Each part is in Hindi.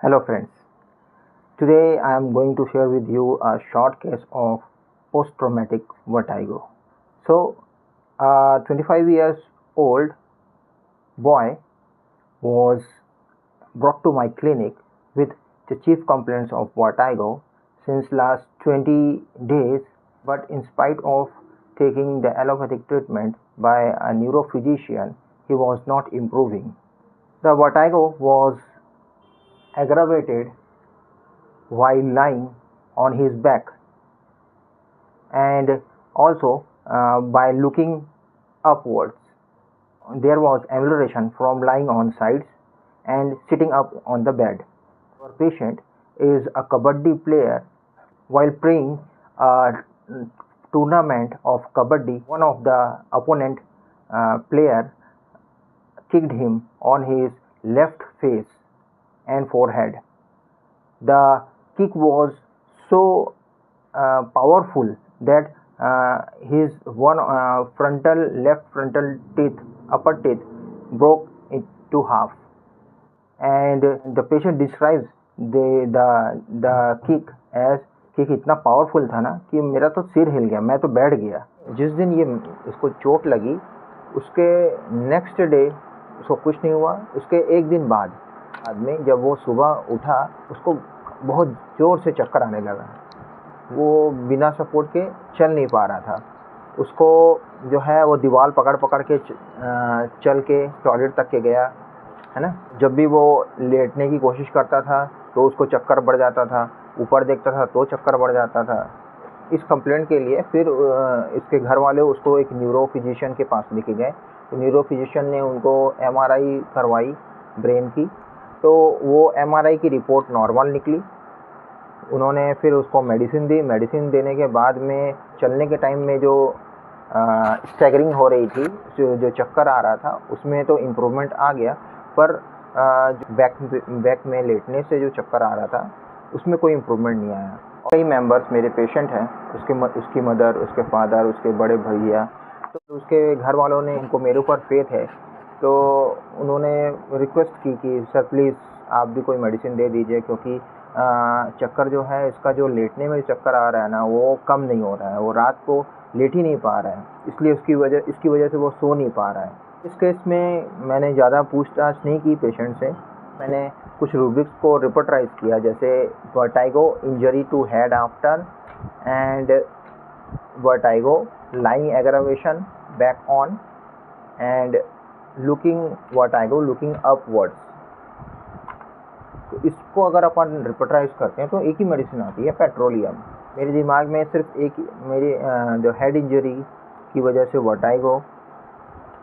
Hello friends, today I am going to share with you a short case of post-traumatic vertigo. So, a 25 years old boy was brought to my clinic with the chief complaints of vertigo since last 20 days, but in spite of taking the allopathic treatment by a neurophysician, he was not improving. The vertigo was aggravated while lying on his back and also by looking upwards. There was ambulation from lying on sides and sitting up on the bed. Our patient is a kabaddi player. While playing a tournament of kabaddi, one of the opponent player kicked him on his left face and forehead. The kick was so powerful that his one left frontal teeth, upper teeth, broke into half. And the patient describes the kick as kick इतना पावरफुल था ना कि मेरा तो सिर हिल गया, मैं तो बैठ गया. जिस दिन ये इसको चोट लगी उसके नेक्स्ट डे उसको कुछ नहीं हुआ. उसके एक दिन बाद में जब वो सुबह उठा उसको बहुत ज़ोर से चक्कर आने लगा. वो बिना सपोर्ट के चल नहीं पा रहा था. उसको जो है वो दीवार पकड़ पकड़ के चल के टॉयलेट तक के गया, है ना. जब भी वो लेटने की कोशिश करता था तो उसको चक्कर बढ़ जाता था, ऊपर देखता था तो चक्कर बढ़ जाता था. इस कंप्लेंट के लिए फिर इसके घर वाले उसको एक न्यूरो फिजिशियन के पास लेके गए. तो न्यूरो फिजिशियन ने उनको एमआरआई करवाई ब्रेन की. तो वो एमआरआई की रिपोर्ट नॉर्मल निकली. उन्होंने फिर उसको मेडिसिन दी. मेडिसिन देने के बाद में चलने के टाइम में जो स्टैगरिंग हो रही थी, जो चक्कर आ रहा था, उसमें तो इम्प्रूवमेंट आ गया, पर बैक में लेटने से जो चक्कर आ रहा था उसमें कोई इम्प्रूवमेंट नहीं आया. कई मेंबर्स मेरे पेशेंट हैं, उसकी मदर, उसके फादर, उसके बड़े भैया. तो उसके घर वालों ने, उनको मेरे ऊपर फेथ है, तो उन्होंने रिक्वेस्ट की कि सर प्लीज़ आप भी कोई मेडिसिन दे दीजिए, क्योंकि चक्कर जो है, इसका जो लेटने में चक्कर आ रहा है ना, वो कम नहीं हो रहा है. वो रात को लेट ही नहीं पा रहा है, इसलिए इसकी वजह से वो सो नहीं पा रहा है. इस केस में मैंने ज़्यादा पूछताछ नहीं की पेशेंट से. मैंने कुछ रूब्रिक्स को रिपोर्टराइज किया, जैसे vertigo injury to head after and vertigo lying aggravation back on and vertigo looking upwards. तो इसको अगर अपन रिपोर्टराइज करते हैं तो एक ही मेडिसिन आती है, पेट्रोलियम. मेरे दिमाग में सिर्फ एक, मेरी जो हेड इंजरी की वजह से वर्टाइगो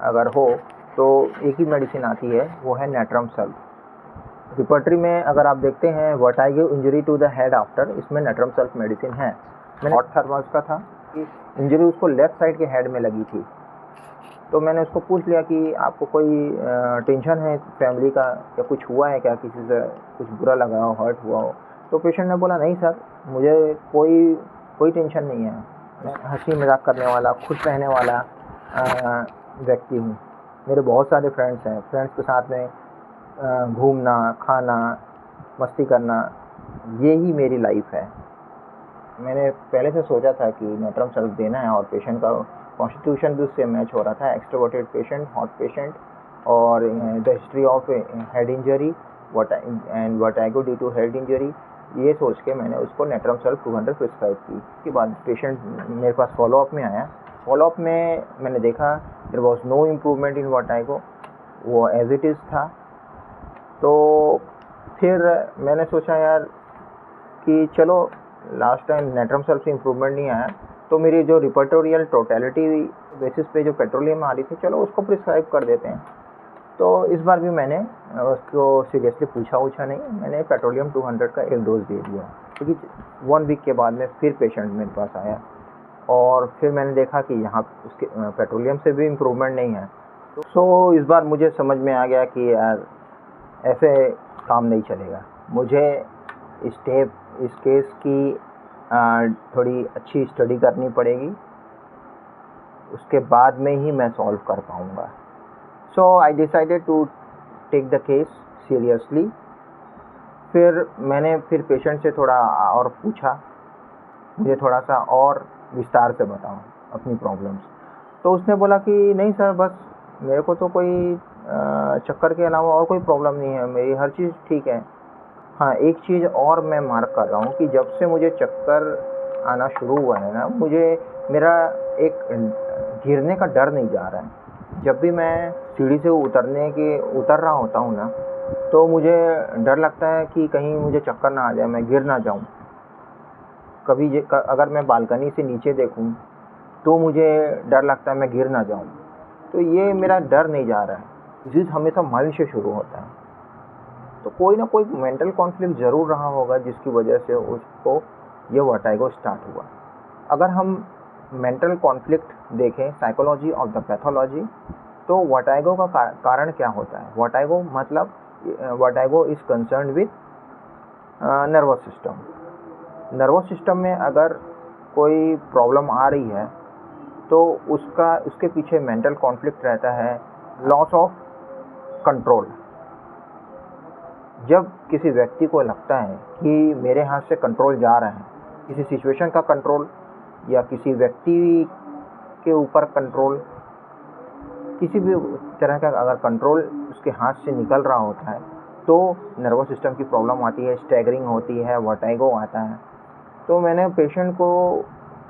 अगर हो तो एक ही मेडिसिन आती है, वो है नेट्रम सल्फ. रिपर्टरी में अगर आप देखते हैं vertigo injury to the head after, इसमें नेट्रम सल्फ मेडिसिन है. मैंने हॉट थर्मल्स का था कि इंजरी उसको लेफ़्ट साइड के हेड में लगी थी. तो मैंने उसको पूछ लिया कि आपको कोई टेंशन है फैमिली का, या कुछ हुआ है क्या, किसी से कुछ बुरा लगा हो, हर्ट हुआ हो. तो पेशेंट ने बोला नहीं सर, मुझे कोई टेंशन नहीं है. मैं हंसी मजाक करने वाला, खुश रहने वाला व्यक्ति हूँ. मेरे बहुत सारे फ्रेंड्स हैं. फ्रेंड्स के साथ में घूमना, खाना, मस्ती करना, ये ही मेरी लाइफ है. मैंने पहले से सोचा था कि नेट्रम सल्फ देना है, और पेशेंट का कॉन्स्टिट्यूशन भी उससे मैच हो रहा था. एक्सट्रोवर्टेड पेशेंट, हॉट पेशेंट, और the history of head injury and vertigo due to head injury. ये सोच के मैंने उसको नेट्रम सल्फ 200 प्रिस्क्राइब की. उसके बाद पेशेंट मेरे पास फॉलोअप में आया. फॉलोअप में मैंने देखा there was no improvement in vertigo, वो एज इट इज़ था. तो फिर मैंने सोचा यार कि चलो, लास्ट टाइम नेट्रम सल्फ से इम्प्रूवमेंट नहीं आया, तो मेरी जो रिपर्टोरियल टोटलिटी बेसिस पे जो पेट्रोलियम आ रही थी, चलो उसको प्रिस्क्राइब कर देते हैं. तो इस बार भी मैंने उसको सीरियसली पूछा नहीं, मैंने पेट्रोलियम 200 का एक डोज दे दिया. क्योंकि 1 वीक के बाद में फिर पेशेंट मेरे पास आया, और फिर मैंने देखा कि यहाँ उसके पेट्रोलियम से भी इम्प्रूवमेंट नहीं है. तो इस बार मुझे समझ में आ गया कि यार ऐसे काम नहीं चलेगा. मुझे इस केस की थोड़ी अच्छी स्टडी करनी पड़ेगी, उसके बाद में ही मैं सॉल्व कर पाऊँगा. So I decided to take the case seriously. फिर मैंने पेशेंट से थोड़ा और पूछा, मुझे थोड़ा सा और विस्तार से बताओ अपनी प्रॉब्लम्स। तो उसने बोला कि नहीं सर, बस मेरे को तो कोई चक्कर के अलावा और कोई प्रॉब्लम नहीं है, मेरी हर चीज़ ठीक है। हाँ, एक चीज़ और मैं मार्क कर रहा हूँ कि जब से मुझे चक्कर आना शुरू हुआ है ना, मुझे मेरा एक गिरने का डर नहीं जा रहा है। जब भी मैं सीढ़ी से उतर रहा होता हूँ ना, तो मुझे डर लगता है कि कहीं मुझे चक्कर ना आ जाए, मैं गिर ना जाऊँ। अगर मैं बालकनी से नीचे देखूँ तो मुझे डर लगता है मैं गिर ना जाऊँ। तो ये मेरा डर नहीं जा रहा है, डिजीज़ हमेशा माइंड से शुरू होता है। तो कोई ना कोई मेंटल कॉन्फ्लिक्ट ज़रूर रहा होगा जिसकी वजह से उसको ये वर्टाइगो स्टार्ट हुआ। अगर हम मेंटल कॉन्फ्लिक्ट देखें, साइकोलॉजी ऑफ द पैथोलॉजी, तो वर्टाइगो का कारण क्या होता है? वर्टाइगो मतलब vertigo is concern with nervous system. Nervous system में अगर कोई प्रॉब्लम आ रही है तो उसके पीछे मेंटल कॉन्फ्लिक्ट रहता है, लॉस ऑफ कंट्रोल। जब किसी व्यक्ति को लगता है कि मेरे हाथ से कंट्रोल जा रहा है, किसी सिचुएशन का कंट्रोल या किसी व्यक्ति के ऊपर कंट्रोल, किसी भी तरह का अगर कंट्रोल उसके हाथ से निकल रहा होता है, तो नर्वस सिस्टम की प्रॉब्लम आती है, स्टैगरिंग होती है, वर्टाइगो आता है। तो मैंने पेशेंट को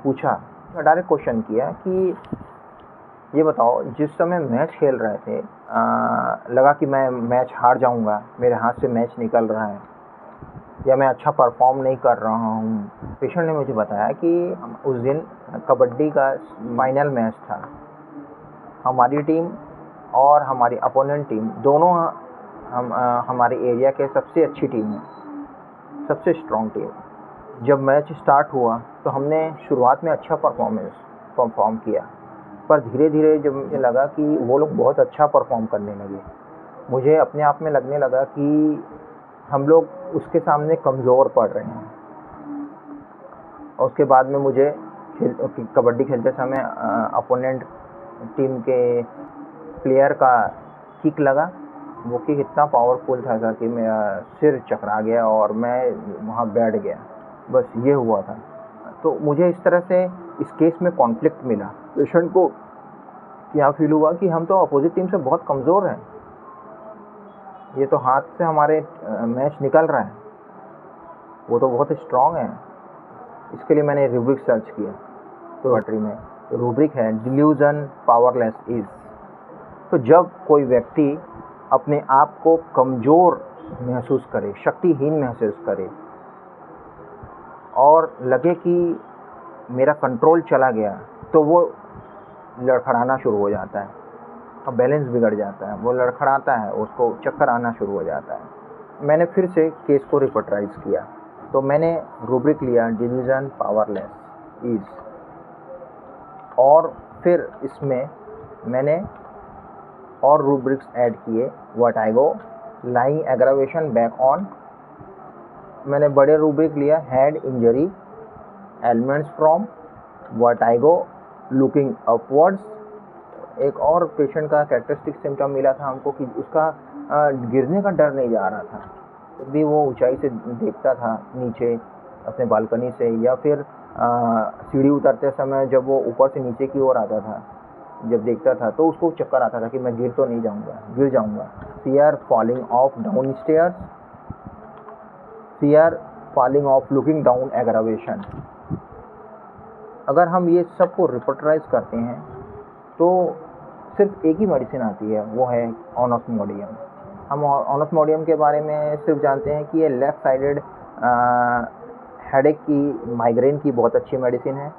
पूछा, डायरेक्ट क्वेश्चन किया कि ये बताओ, जिस समय मैच खेल रहे थे लगा कि मैं मैच हार जाऊंगा, मेरे हाथ से मैच निकल रहा है या मैं अच्छा परफॉर्म नहीं कर रहा हूँ। पेशेंट ने मुझे बताया कि उस दिन कबड्डी का फाइनल मैच था। हमारी टीम और हमारी अपोनेंट टीम दोनों हमारे एरिया के सबसे अच्छी टीम है, सबसे स्ट्रॉन्ग टीम। जब मैच स्टार्ट हुआ तो हमने शुरुआत में अच्छा परफॉर्म किया, पर धीरे धीरे जब मुझे लगा कि वो लोग बहुत अच्छा परफॉर्म करने लगे, मुझे अपने आप में लगने लगा कि हम लोग उसके सामने कमज़ोर पड़ रहे हैं। और उसके बाद में मुझे कबड्डी खेलते समय अपोनेंट टीम के प्लेयर का किक लगा। वो किक इतना पावरफुल था कि मेरा सिर चकरा गया और मैं वहाँ बैठ गया। बस ये हुआ था। तो मुझे इस तरह से इस केस में कॉन्फ्लिक्ट मिला। पेशेंट को क्या फील हुआ कि हम तो अपोजिट टीम से बहुत कमज़ोर हैं, ये तो हाथ से हमारे मैच निकल रहा है, वो तो बहुत स्ट्रॉन्ग है। इसके लिए मैंने रूब्रिक सर्च किया, तो बैटरी में रूब्रिक है, डिल्यूजन पावरलेस इज। तो जब कोई व्यक्ति अपने आप को कमज़ोर महसूस करे, शक्तिहीन महसूस करे और लगे कि मेरा कंट्रोल चला गया, तो वो लड़खड़ाना शुरू हो जाता है, अब बैलेंस बिगड़ जाता है, वो लड़खड़ाता है, उसको चक्कर आना शुरू हो जाता है। मैंने फिर से केस को रिपोर्टराइज किया, तो मैंने रूब्रिक लिया डिल्यूजन पावरलेस इज, और फिर इसमें मैंने और रूब्रिक्स ऐड किए, vertigo, lying aggravation back on. मैंने बड़े रूब्रिक लिया, head injury, elements from, vertigo, looking upwards. एक और पेशेंट का कैरेक्टरिस्टिक सिम्टम मिला था हमको कि उसका गिरने का डर नहीं जा रहा था। जब भी वो ऊंचाई से देखता था नीचे अपने बालकनी से, या फिर सीढ़ी उतरते समय जब वो ऊपर से नीचे की ओर आता था, जब देखता था तो उसको चक्कर आता था कि मैं गिर तो नहीं जाऊंगा, गिर जाऊंगा। Fear falling of down stairs, fear falling of looking down aggravation. अगर हम ये सब को रिपोर्टराइज करते हैं तो सिर्फ एक ही मेडिसिन आती है, वो है ऑनोस्मोडियम। हम ऑनोस्मोडियम के बारे में सिर्फ जानते हैं कि ये लेफ़्ट साइडेड हेडेक की, माइग्रेन की बहुत अच्छी मेडिसिन है,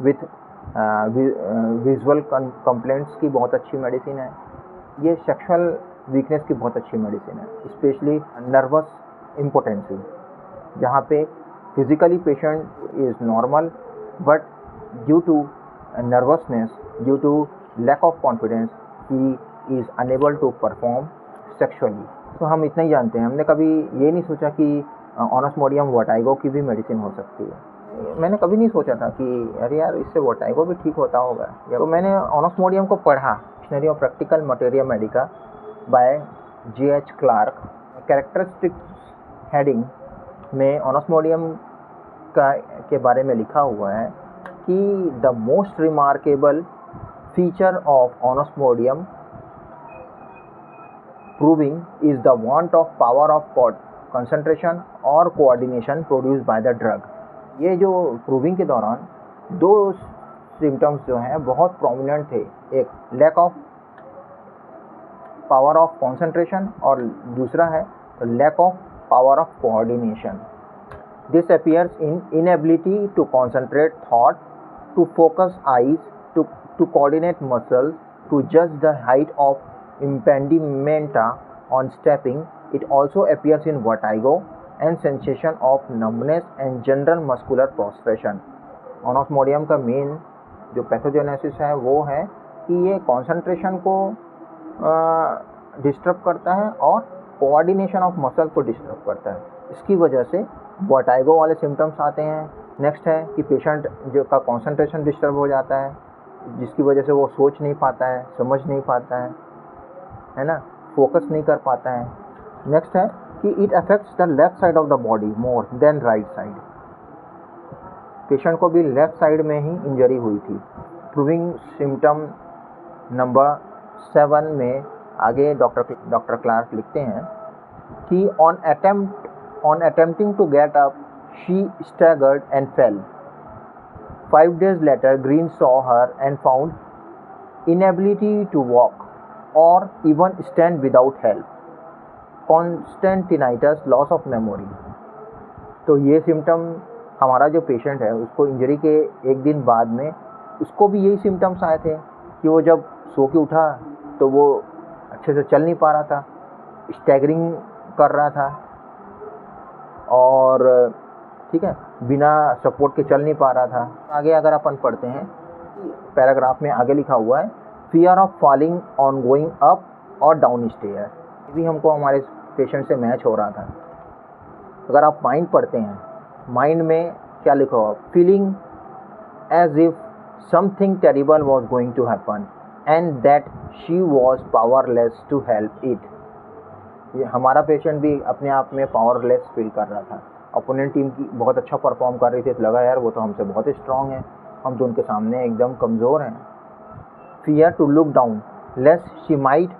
विथ विजुअल कंप्लेंट्स की बहुत अच्छी मेडिसिन है। ये सेक्सुअल वीकनेस की बहुत अच्छी मेडिसिन है, स्पेशली नर्वस इम्पोटेंसी, जहाँ पे physically patient is normal but due to nervousness, due to lack of confidence, he is unable to perform sexually। तो हम इतना ही जानते हैं, हमने कभी ये नहीं सोचा कि ऑनोस्मोडियम वर्टाइगो की भी मेडिसिन हो सकती है। मैंने कभी नहीं सोचा था कि अरे यार, इससे वर्टाइगो भी ठीक होता होगा। तो मैंने ऑनोस्मोडियम को पढ़ा, dictionary of practical materia medica by J.H. Clarke. Characteristics heading में ऑनोस्मोडियम के बारे में लिखा हुआ है कि the most remarkable feature of onosmodium proving is the want of power of concentration और coordination produce by the drug. ये जो प्रूविंग के दौरान दो सिम्टम्स जो हैं बहुत प्रोमिनेंट थे, एक lack of power of concentration और दूसरा है lack of power of coordination. This appears in inability to concentrate thought, to focus eyes, to coordinate muscles, to जज the height of impedimenta on stepping. It also appears in vertigo and sensation of numbness and general muscular prostration. ऑनोस्मोडियम का मेन जो पैथोजेनेसिस है वो है कि ये कॉन्सेंट्रेशन को डिस्टर्ब करता है और कोऑर्डिनेशन ऑफ मसल को डिस्टर्ब करता है। इसकी वजह से वर्टाइगो वाले सिम्टम्स आते हैं। नेक्स्ट है कि पेशेंट जो का कॉन्सेंट्रेशन डिस्टर्ब हो जाता है, जिसकी वजह से वो सोच नहीं पाता है, समझ नहीं पाता है ना, फोकस नहीं कर पाता है। नेक्स्ट है कि it affects the left side of the body more than right side. Patient को भी लेफ्ट साइड में ही इंजरी हुई थी। प्रूविंग सिम्टम नंबर 7 में आगे डॉक्टर क्लार्क लिखते हैं कि on attempting to get up she staggered and fell. 5 days later Green saw her and found inability to walk or even stand without help, constant tinnitus, loss of memory। तो ये सिम्टम हमारा जो पेशेंट है उसको इंजरी के एक दिन बाद में उसको भी यही सिम्टम्स आए थे कि वो जब सो के उठा तो वो अच्छे से चल नहीं पा रहा था, स्टैगरिंग कर रहा था और ठीक है बिना सपोर्ट के चल नहीं पा रहा था। आगे अगर अपन पढ़ते हैं पैराग्राफ में आगे लिखा हुआ है fear of falling on going up और डाउन स्टेयर। ये भी हमको हमारे पेशेंट से मैच हो रहा था। अगर आप माइंड पढ़ते हैं, माइंड में क्या लिखा हुआ, feeling as if something terrible was going to happen and that she was powerless to help it. ये हमारा पेशेंट भी अपने आप में पावरलेस फील कर रहा था। अपोनेंट टीम की बहुत अच्छा परफॉर्म कर रही थी, तो लगा यार वो तो हमसे बहुत स्ट्रांग है, हम तो उनके सामने एकदम कमज़ोर हैं। Fear to look down lest she might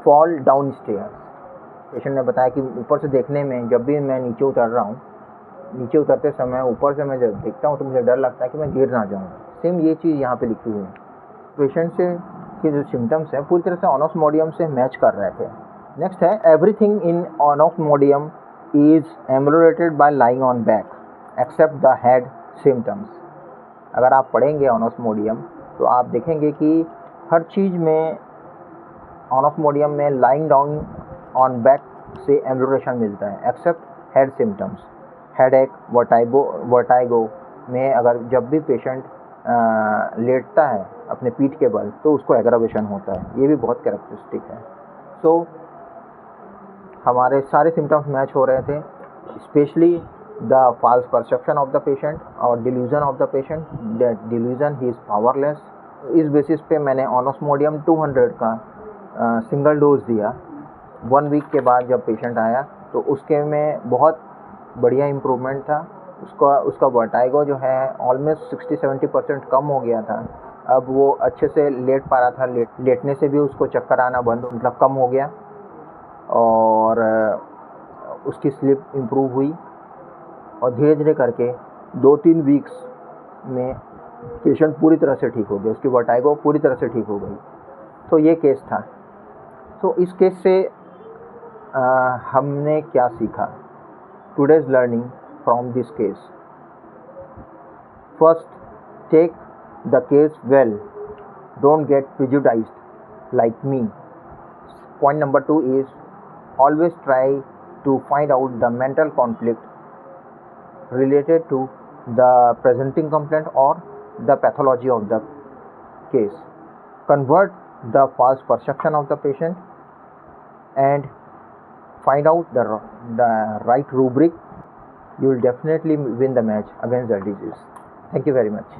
fall down stair. Patient ने बताया कि ऊपर से देखने में जब भी मैं नीचे उतर रहा हूँ, नीचे उतरते समय ऊपर से मैं जब देखता हूँ तो मुझे डर लगता है कि मैं गिर ना जाऊँ। सेम ये चीज़ यहाँ पे लिखी हुई है। पेशेंट से के जो सिम्टम्स हैं पूरी तरह से ऑनोस्मोडियम से मैच कर रहे थे। नेक्स्ट है everything in onosmodium is ambulated by lying on back except the head symptoms. अगर आप पढ़ेंगे ऑनोस्मोडियम तो आप देखेंगे कि हर चीज़ में ऑनोस्मोडियम में लाइंग डाउन ऑन बैक से एम्बुलेशन मिलता है except head symptoms. Headache, vertigo में अगर जब भी पेशेंट लेटता है अपने पीठ के बल तो उसको एग्रावेशन होता है। ये भी बहुत कैरेक्टरिस्टिक है। सो हमारे सारे सिम्टम्स मैच हो रहे थे, specially the false perception of the patient और delusion of the patient, that delusion he is powerless. इस बेसिस पे मैंने ऑनोस्मोडियम 200 का सिंगल डोज दिया। 1 वीक के बाद जब पेशेंट आया तो उसके में बहुत बढ़िया इम्प्रूवमेंट था। उसका वर्टाइगो जो है ऑलमोस्ट 60-70% कम हो गया था। अब वो अच्छे से लेट पा रहा था, लेटने से भी उसको चक्कर आना बंद मतलब कम हो गया और उसकी स्लीप इम्प्रूव हुई और धीरे धीरे करके 2-3 वीक्स में पेशेंट पूरी तरह से ठीक हो गया, उसकी वर्टाइगो पूरी तरह से ठीक हो गई। तो ये केस था। तो इस केस से हमने क्या सीखा? Today's learning from this case, first take the case well, don't get prejudiced like me. Point number 2 is always try to find out the mental conflict related to the presenting complaint or the pathology of the case. Convert the false perception of the patient and find out the right rubric. You will definitely win the match against the disease. Thank you very much.